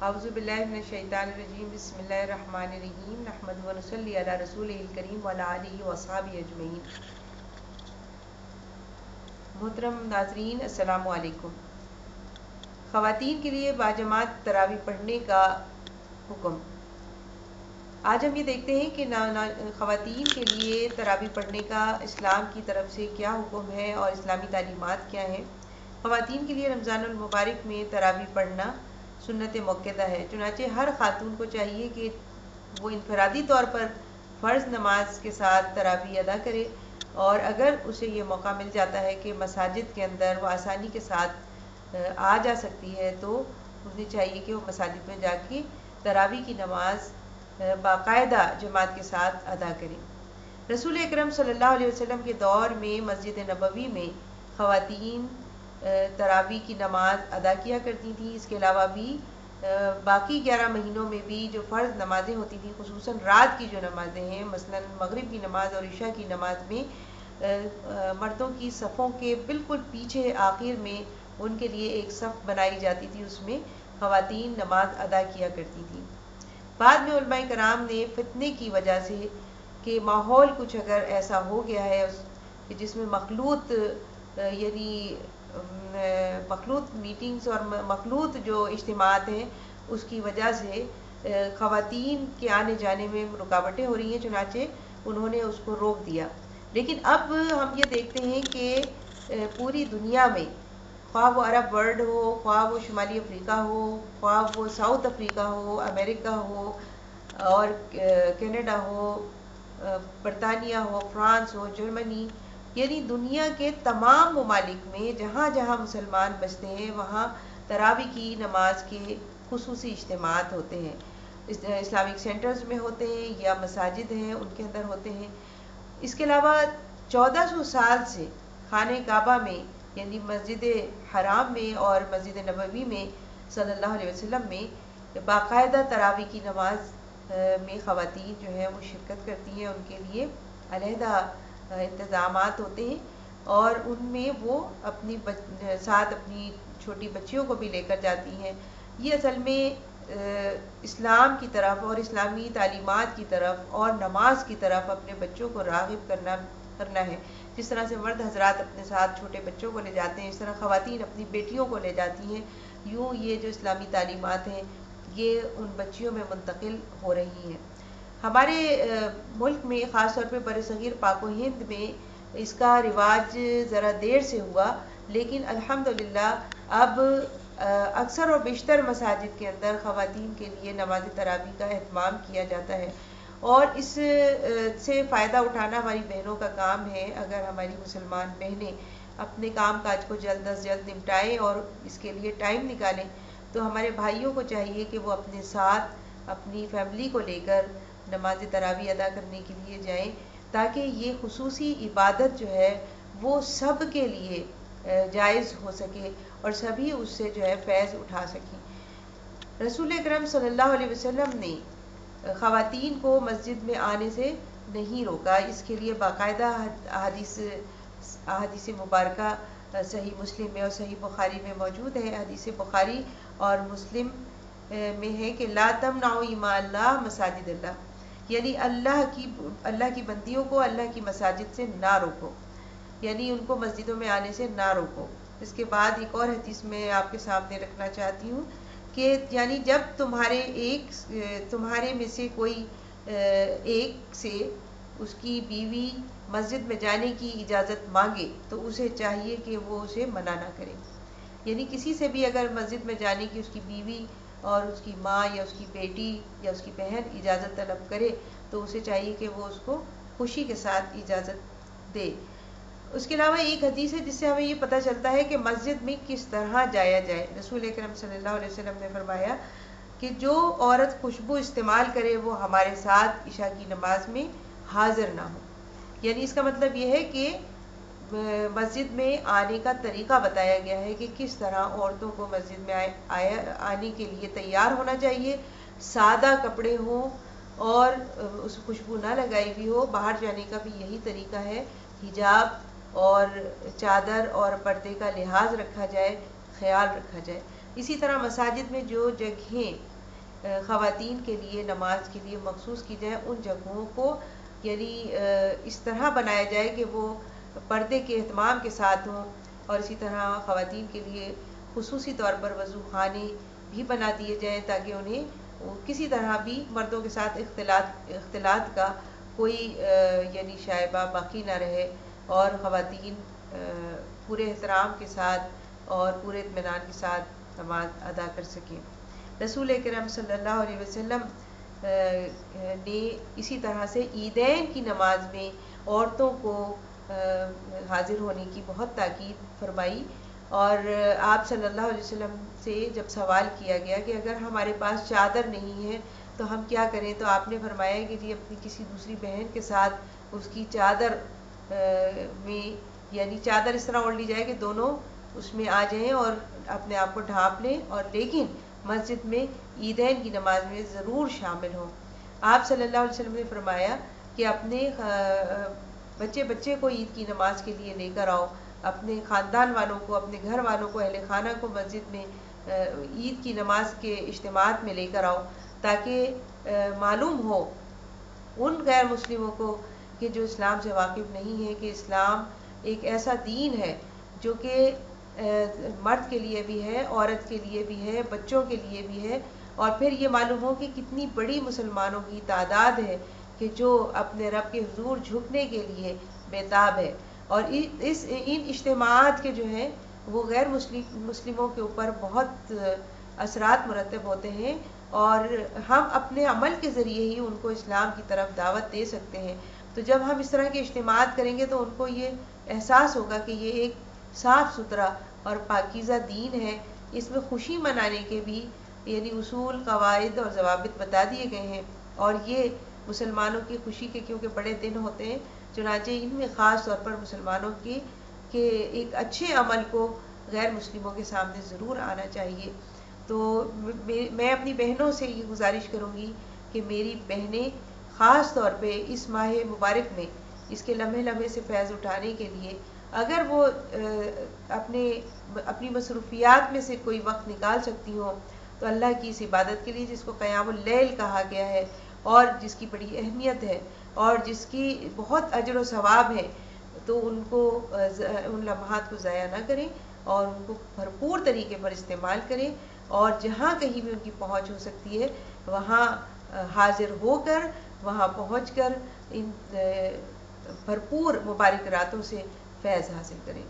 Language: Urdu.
اعوذ باللہ من الشیطان الرجیم بسم اللہ الرحمن الرحیم نحمدہ و نصلی علی رسولہ الکریم وعلی آلہ و اصحابہ اجمعین۔ محترم ناظرین السلام علیکم۔ خواتین کے لیے باجماعت تراویح پڑھنے کا حکم۔ آج ہم یہ دیکھتے ہیں کہ خواتین کے لیے تراویح پڑھنے کا اسلام کی طرف سے کیا حکم ہے اور اسلامی تعلیمات کیا ہیں۔ خواتین کے لیے رمضان المبارک میں تراویح پڑھنا سنت موقدہ ہے، چنانچہ ہر خاتون کو چاہیے کہ وہ انفرادی طور پر فرض نماز کے ساتھ تراویح ادا کرے، اور اگر اسے یہ موقع مل جاتا ہے کہ مساجد کے اندر وہ آسانی کے ساتھ آ جا سکتی ہے تو انہیں چاہیے کہ وہ مساجد میں جا کے تراویح کی نماز باقاعدہ جماعت کے ساتھ ادا کریں۔ رسول اکرم صلی اللہ علیہ وسلم کے دور میں مسجد نبوی میں خواتین تراویح کی نماز ادا کیا کرتی تھیں۔ اس کے علاوہ بھی باقی 11 مہینوں میں بھی جو فرض نمازیں ہوتی تھیں، خصوصاً رات کی جو نمازیں ہیں، مثلا مغرب کی نماز اور عشاء کی نماز میں مردوں کی صفوں کے بالکل پیچھے آخر میں ان کے لیے ایک صف بنائی جاتی تھی، اس میں خواتین نماز ادا کیا کرتی تھیں۔ بعد میں علماء کرام نے فتنے کی وجہ سے کہ ماحول کچھ اگر ایسا ہو گیا ہے جس میں مخلوط مخلوط میٹنگز اور مخلوط جو اجتماعات ہیں، اس کی وجہ سے خواتین کے آنے جانے میں رکاوٹیں ہو رہی ہیں، چنانچہ انہوں نے اس کو روک دیا۔ لیکن اب ہم یہ دیکھتے ہیں کہ پوری دنیا میں، خواہ وہ عرب ورلڈ ہو، خواہ وہ شمالی افریقہ ہو، خواہ وہ ساؤتھ افریقہ ہو، امریکہ ہو اور کینیڈا ہو، برطانیہ ہو، فرانس ہو، جرمنی، یعنی دنیا کے تمام ممالک میں جہاں جہاں مسلمان بستے ہیں وہاں تراویح کی نماز کے خصوصی اجتماعات ہوتے ہیں، اسلامک سینٹرز میں ہوتے ہیں یا مساجد ہیں ان کے اندر ہوتے ہیں۔ اس کے علاوہ 1400 سال سے خانہ کعبہ میں، یعنی مسجد حرام میں اور مسجد نبوی میں صلی اللہ علیہ وسلم میں باقاعدہ تراویح کی نماز میں خواتین جو ہیں وہ شرکت کرتی ہیں، ان کے لیے علیحدہ انتظامات ہوتے ہیں، اور ان میں وہ اپنی ساتھ اپنی چھوٹی بچیوں کو بھی لے کر جاتی ہیں۔ یہ اصل میں اسلام کی طرف اور اسلامی تعلیمات کی طرف اور نماز کی طرف اپنے بچوں کو راغب کرنا ہے۔ جس طرح سے مرد حضرات اپنے ساتھ چھوٹے بچوں کو لے جاتے ہیں، اس طرح خواتین اپنی بیٹیوں کو لے جاتی ہیں، یوں یہ جو اسلامی تعلیمات ہیں یہ ان بچیوں میں منتقل ہو رہی ہیں۔ ہمارے ملک میں خاص طور پہ برصغیر پاک و ہند میں اس کا رواج ذرا دیر سے ہوا، لیکن الحمدللہ اب اکثر و بیشتر مساجد کے اندر خواتین کے لیے نماز تراویح کا اہتمام کیا جاتا ہے، اور اس سے فائدہ اٹھانا ہماری بہنوں کا کام ہے۔ اگر ہماری مسلمان بہنیں اپنے کام کاج کو جلد از جلد نمٹائیں اور اس کے لیے ٹائم نکالیں، تو ہمارے بھائیوں کو چاہیے کہ وہ اپنے ساتھ اپنی فیملی کو لے کر نماز تراویح ادا کرنے کے لیے جائیں، تاکہ یہ خصوصی عبادت جو ہے وہ سب کے لیے جائز ہو سکے اور سبھی اس سے جو ہے فیض اٹھا سکیں۔ رسول اکرم صلی اللہ علیہ وسلم نے خواتین کو مسجد میں آنے سے نہیں روکا، اس کے لیے باقاعدہ احادیث مبارکہ صحیح مسلم میں اور صحیح بخاری میں موجود ہے۔ حدیث بخاری اور مسلم میں ہے کہ لا تمنعوا اماء اللہ مساجد اللہ، یعنی اللہ کی بندیوں کو اللہ کی مساجد سے نہ روکو، یعنی ان کو مسجدوں میں آنے سے نہ روکو۔ اس کے بعد ایک اور حدیث میں آپ کے سامنے رکھنا چاہتی ہوں کہ یعنی جب تمہارے میں سے کوئی ایک سے اس کی بیوی مسجد میں جانے کی اجازت مانگے تو اسے چاہیے کہ وہ اسے منع نہ کرے، یعنی کسی سے بھی اگر مسجد میں جانے کی اس کی بیوی اور اس کی ماں یا اس کی بیٹی یا اس کی بہن اجازت طلب کرے تو اسے چاہیے کہ وہ اس کو خوشی کے ساتھ اجازت دے۔ اس کے علاوہ ایک حدیث ہے جس سے ہمیں یہ پتہ چلتا ہے کہ مسجد میں کس طرح جایا جائے۔ رسول اکرم صلی اللہ علیہ وسلم نے فرمایا کہ جو عورت خوشبو استعمال کرے وہ ہمارے ساتھ عشاء کی نماز میں حاضر نہ ہو، یعنی اس کا مطلب یہ ہے کہ مسجد میں آنے کا طریقہ بتایا گیا ہے کہ کس طرح عورتوں کو مسجد میں آنے کے لیے تیار ہونا چاہیے، سادہ کپڑے ہوں اور اس خوشبو نہ لگائی ہوئی ہو۔ باہر جانے کا بھی یہی طریقہ ہے، حجاب اور چادر اور پردے کا لحاظ رکھا جائے، خیال رکھا جائے۔ اسی طرح مساجد میں جو جگہیں خواتین کے لیے نماز کے لیے مخصوص کی جائیں، ان جگہوں کو یعنی اس طرح بنایا جائے کہ وہ پردے کے اہتمام کے ساتھ ہوں، اور اسی طرح خواتین کے لیے خصوصی طور پر وضو خانے بھی بنا دیے جائیں تاکہ انہیں کسی طرح بھی مردوں کے ساتھ اختلاط کا کوئی یعنی شائبہ باقی نہ رہے، اور خواتین پورے احترام کے ساتھ اور پورے اطمینان کے ساتھ نماز ادا کر سکیں۔ رسول کریم صلی اللہ علیہ وسلم نے اسی طرح سے عیدین کی نماز میں عورتوں کو حاضر ہونے کی بہت تاکید فرمائی، اور آپ صلی اللہ علیہ وسلم سے جب سوال کیا گیا کہ اگر ہمارے پاس چادر نہیں ہے تو ہم کیا کریں، تو آپ نے فرمایا کہ جی اپنی کسی دوسری بہن کے ساتھ اس کی چادر میں یعنی چادر اس طرح اوڑھ لی جائے کہ دونوں اس میں آ جائیں اور اپنے آپ کو ڈھانپ لیں، اور لیکن مسجد میں عیدین کی نماز میں ضرور شامل ہوں۔ آپ صلی اللہ علیہ وسلم نے فرمایا کہ اپنے بچے کو عید کی نماز کے لیے لے کر آؤ، اپنے خاندان والوں کو، اپنے گھر والوں کو، اہل خانہ کو مسجد میں عید کی نماز کے اجتماعات میں لے کر آؤ، تاکہ معلوم ہو ان غیر مسلموں کو کہ جو اسلام سے واقف نہیں ہے کہ اسلام ایک ایسا دین ہے جو کہ مرد کے لیے بھی ہے، عورت کے لیے بھی ہے، بچوں کے لیے بھی ہے، اور پھر یہ معلوم ہو کہ کتنی بڑی مسلمانوں کی تعداد ہے کہ جو اپنے رب کے حضور جھکنے کے لیے بیتاب ہے، اور ان اجتماعات کے جو ہیں وہ غیر مسلموں کے اوپر بہت اثرات مرتب ہوتے ہیں، اور ہم اپنے عمل کے ذریعے ہی ان کو اسلام کی طرف دعوت دے سکتے ہیں۔ تو جب ہم اس طرح کے اجتماعات کریں گے تو ان کو یہ احساس ہوگا کہ یہ ایک صاف ستھرا اور پاکیزہ دین ہے، اس میں خوشی منانے کے بھی یعنی اصول، قواعد اور ضوابط بتا دیے گئے ہیں، اور یہ مسلمانوں کی خوشی کے کیونکہ بڑے دن ہوتے ہیں، چنانچہ ان میں خاص طور پر مسلمانوں کی کہ ایک اچھے عمل کو غیر مسلموں کے سامنے ضرور آنا چاہیے۔ تو میں اپنی بہنوں سے یہ گزارش کروں گی کہ میری بہنیں خاص طور پہ اس ماہ مبارک میں اس کے لمحے لمحے سے فیض اٹھانے کے لیے اگر وہ اپنی مصروفیات میں سے کوئی وقت نکال سکتی ہوں تو اللہ کی اس عبادت کے لیے جس کو قیام اللیل کہا گیا ہے اور جس کی بڑی اہمیت ہے اور جس کی بہت اجر و ثواب ہے، تو ان لمحات کو ضائع نہ کریں اور ان کو بھرپور طریقے پر استعمال کریں، اور جہاں کہیں بھی ان کی پہنچ ہو سکتی ہے وہاں حاضر ہو کر، وہاں پہنچ کر ان بھرپور مبارک راتوں سے فیض حاصل کریں۔